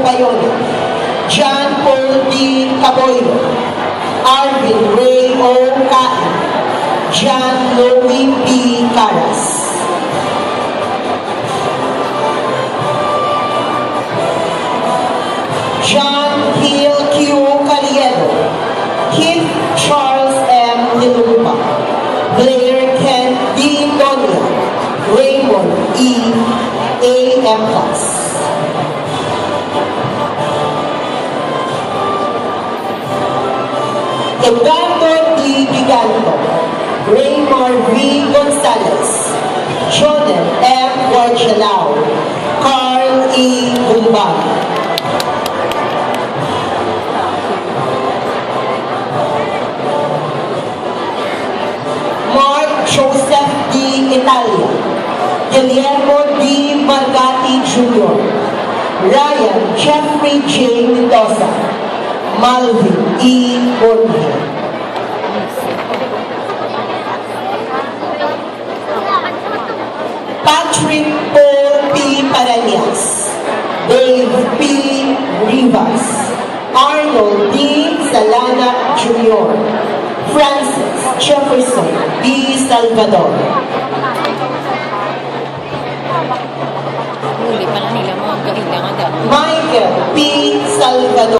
Payola, John Paul D. Caboyro, Arvin Ray O. Cain, John Louis P. Caras. John Hill Q. Caliero, Keith Charles M. Nilumpa, Blair Kent D. Donia, Raymond E. A. M. Plus. Eduardo D. Giganto, Raymond V. Gonzalez, Jonel M. Guarchelao, Carl E. Bumbag. Mark Joseph D. Italia, Guillermo D. Margati Jr., Ryan Jeffrey J. Mendoza, Malvin E. Borges. Patrick Paul P. Parañas, Dave P. Rivas, Arnold D. Salana Jr., Francis Jefferson B. Salvador. Huli pala nila mga gawin lang agad. Michael P. Salvador.